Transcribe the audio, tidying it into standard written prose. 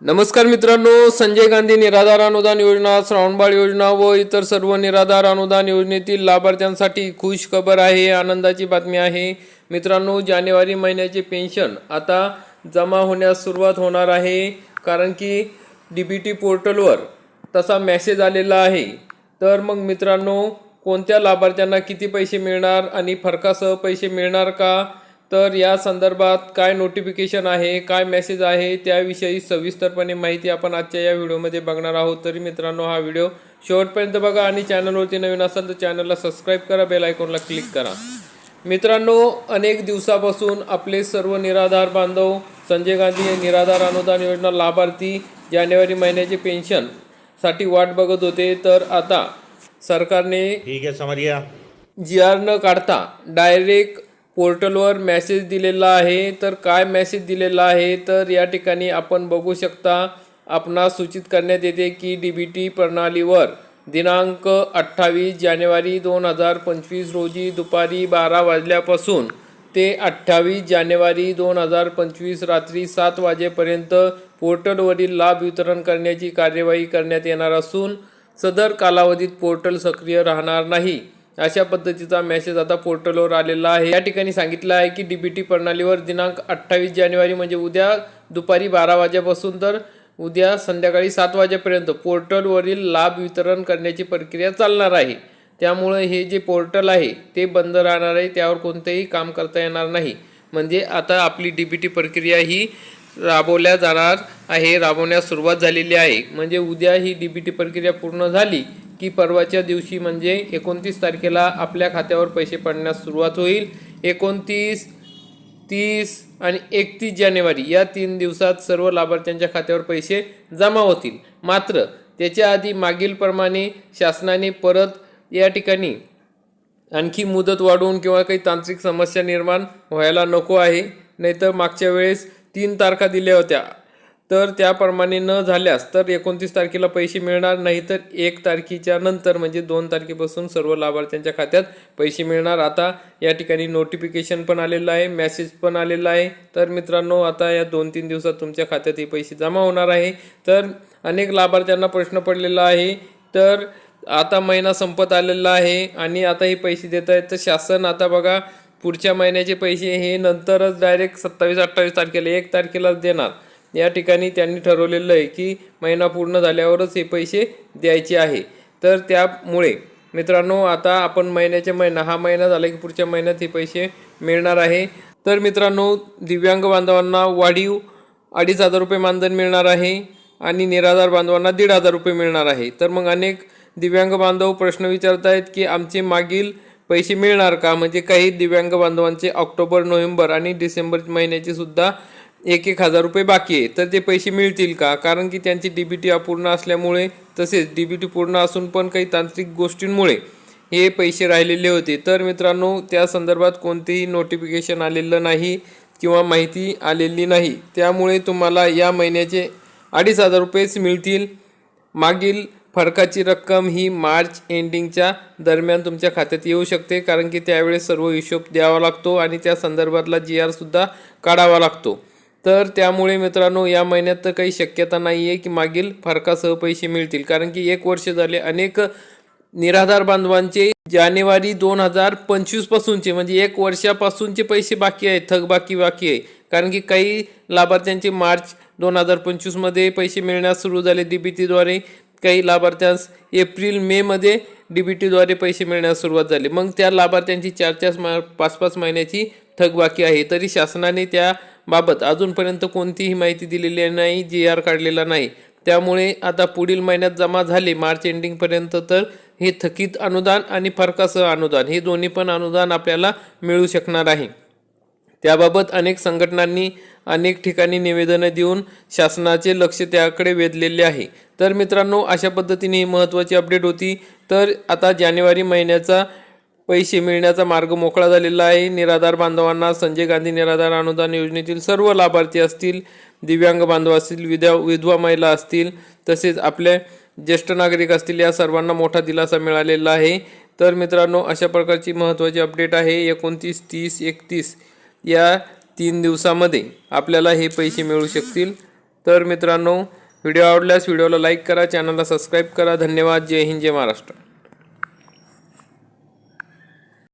नमस्कार मित्रांनो, संजय गांधी निराधार अनुदान योजना, श्रावणबाळ योजना व इतर सर्व निराधार अनुदान योजनेतील लाभार्थ्यांसाठी खुश खबर आहे, आनंदाची बातमी आहे। मित्रांनो, जानेवारी महिन्याचे पेन्शन आता जमा होण्यास सुरुवात होणार आहे, कारण की DBT पोर्टलवर तसा मेसेज आलेला आहे। तर मग मित्रांनो, कोणत्या लाभार्थ्यांना किती पैसे मिळणार आणि फरकासह पैसे मिळणार का, तर या संदर्भात काय नोटिफिकेशन आहे, काय मेसेज आहे, त्याविषयी सविस्तरपणे माहिती आपण आजच्या या व्हिडिओमध्ये बघणार आहोत। तरी मित्रांनो, हा व्हिडिओ शेवटपर्यंत बघा आणि चॅनलवरती नवीन असाल तर चॅनलला सबस्क्राईब करा, बेल आयकॉनला क्लिक करा। मित्रांनो, अनेक दिवसापासून आपले सर्व निराधार बांधव संजय गांधी निराधार अनुदान योजना लाभार्थी जानेवारी महिन्याचे पेन्शनसाठी वाट बघत होते। तर आता सरकारने ठीक है समरिया GR न काढता डायरेक्ट पोर्टलवर मेसेज दिलेला आहे। तर काय मेसेज दिलेला आहे तर या ठिकाणी आपण बघू शकता। आपणास सूचित करण्यात येते की DBT प्रणालीवर दिनांक 28 जानेवारी 2025 रोजी दुपारी 12 वाजल्यापासून ते 28 जानेवारी 2025 रात्री 7 वाजेपर्यंत पोर्टलवरील लाभ वितरण करण्याची कार्यवाही करण्यात येणार असून सदर कालावधीत पोर्टल सक्रिय राहणार नाही, अशा पद्धतीचा मेसेज आता पोर्टलवर आलेला आहे। या ठिकाणी सांगितलं आहे की DBT प्रणालीवर दिनांक 28 जानेवारी म्हणजे उद्या दुपारी 12 वाजेपासून तर उद्या संध्याकाळी 7 वाजेपर्यंत पोर्टलवरील लाभ वितरण करण्याची प्रक्रिया चालणार आहे। त्यामुळे हे जे पोर्टल आहे ते बंद राहणार आहे, त्यावर कोणतेही काम करता येणार नाही। म्हणजे आता आपली DBT प्रक्रिया ही राबवल्या जाणार आहे, राबवण्यास सुरुवात झालेली आहे। म्हणजे उद्या ही DBT प्रक्रिया पूर्ण झाली की परवाच्या दिवशी म्हणजे 29 तारखेला आपल्या खात्यावर पैसे पडण्यास सुरुवात होईल। 29, 30 आणि 31 जानेवारी या 3 दिवसात सर्व लाभार्थ्यांच्या खात्यावर पैसे जमा होतील। मात्र त्याच्या आधी मागील प्रमाणे शासनाने परत या ठिकाणी आणखी मुदत वाढवून किंवा काही तांत्रिक समस्या निर्माण व्हायला नको आहे। नाहीतर मागच्या वेळेस 3 तारखा दिल्या होत्या, तर त्याप्रमाणे न झाल्यास तर 29 तारखेला पैसे मिळणार नाही, तर 1 तारखेच्या नंतर म्हणजे 2 तारखेपासून सर्व लाभार्थ्यांच्या खात्यात पैसे मिळणार। आता या ठिकाणी नोटिफिकेशन पण आलेलं आहे, मेसेज पण आलेला आहे। तर मित्रांनो, आता या 2-3 दिवसात तुमच्या खात्यात हे पैसे जमा होणार आहे। तर अनेक लाभार्थ्यांना प्रश्न पडलेला आहे, तर आता महिना संपत आलेला आहे आणि आता हे पैसे देत आहेत, तर शासन आता बघा पुढच्या महिन्याचे पैसे हे नंतरच डायरेक्ट 27-28 तारखेला 1 तारखेलाच देणार। या ठिकाणी त्यांनी ठरवलेलं आहे की महिना पूर्ण झाल्यावरच हे पैसे द्यायचे आहे। तर त्यामुळे मित्रांनो, आता आपण हा महिना झाला की पुढच्या महिन्यात हे पैसे मिळणार आहे। तर मित्रांनो, दिव्यांग बांधवांना वाढीव 2,500 रुपये मानधन मिळणार आहे आणि निराधार बांधवांना 1,500 रुपये मिळणार आहे। तर मग अनेक दिव्यांग बांधव प्रश्न विचारत आहेत की आमचे मागील पैसे मिळणार का, म्हणजे काही दिव्यांग बांधवांचे ऑक्टोबर, नोव्हेंबर आणि डिसेंबर महिन्याचे सुद्धा 1,000 रुपये बाकी आहे, तर ते पैसे मिळतील का, कारण की त्यांची DBT अपूर्ण असल्यामुळे तसेच DBT पूर्ण असून पण काही तांत्रिक गोष्टींमुळे हे पैसे राहिलेले होते। तर मित्रांनो, त्या संदर्भात कोणतेही नोटिफिकेशन आलेलं नाही किंवा माहिती आलेली नाही, त्यामुळे तुम्हाला या महिन्याचे 2,500 रुपयेच मिळतील। मागील फरकाची रक्कम ही मार्च एंडिंगच्या दरम्यान तुमच्या खात्यात येऊ शकते, कारण की त्यावेळेस सर्व हिशोब द्यावा लागतो आणि त्या संदर्भातला GR सुद्धा काढावा लागतो। तर त्यामुळे मित्रांनो, या महिन्यात तर काही शक्यता नाही आहे की मागील फरकासह पैसे मिळतील, कारण की 1 वर्ष झाले अनेक निराधार बांधवांचे जानेवारी 2025 पासूनचे म्हणजे 1 वर्षापासूनचे पैसे बाकी आहेत, थकबाकी बाकी आहे। कारण की काही लाभार्थ्यांचे मार्च 2025 मध्ये पैसे मिळण्यास सुरू झाले DBTद्वारे, काही लाभार्थ्यांस एप्रिल मे मध्ये DBTद्वारे पैसे मिळण्यास सुरुवात झाली। मग त्या लाभार्थ्यांची 4-5 महिन्याची थकबाकी आहे, तरी शासनाने त्याबाबत अजूनपर्यंत कोणतीही माहिती दिलेली नाही, GR काढलेला नाही। त्यामुळे आता पुढील महिन्यात जमा झाले मार्च एंडिंगपर्यंत तर हे थकीत अनुदान आणि फरकासह अनुदान हे दोन्ही पण अनुदान आपल्याला मिळू शकणार आहे। त्याबाबत अनेक संघटनांनी अनेक ठिकाणी निवेदनं देऊन शासनाचे लक्ष त्याकडे वेधलेले आहे। तर मित्रांनो, अशा पद्धतीने ही महत्त्वाची अपडेट होती। तर आता जानेवारी महिन्याचा पैसे मिळण्याचा मार्ग मोकळा झालेला आहे। निराधार बांधवांना संजय गांधी निराधार अनुदान योजनेतील सर्व लाभार्थी असतील, दिव्यांग बांधव असतील, विधवा महिला असतील, तसेच आपले ज्येष्ठ नागरिक असतील, या सर्वांना मोठा दिलासा मिळालेला आहे। तर मित्रांनो, अशा प्रकारची महत्त्वाची अपडेट आहे। 29, 30, 31 या 3 दिवसामध्ये आपल्याला हे पैसे मिळू शकतील। तर मित्रांनो, व्हिडिओ आवडल्यास व्हिडिओला लाईक करा, चॅनलला सबस्क्राईब करा. धन्यवाद. जय हिंद, जय महाराष्ट्र.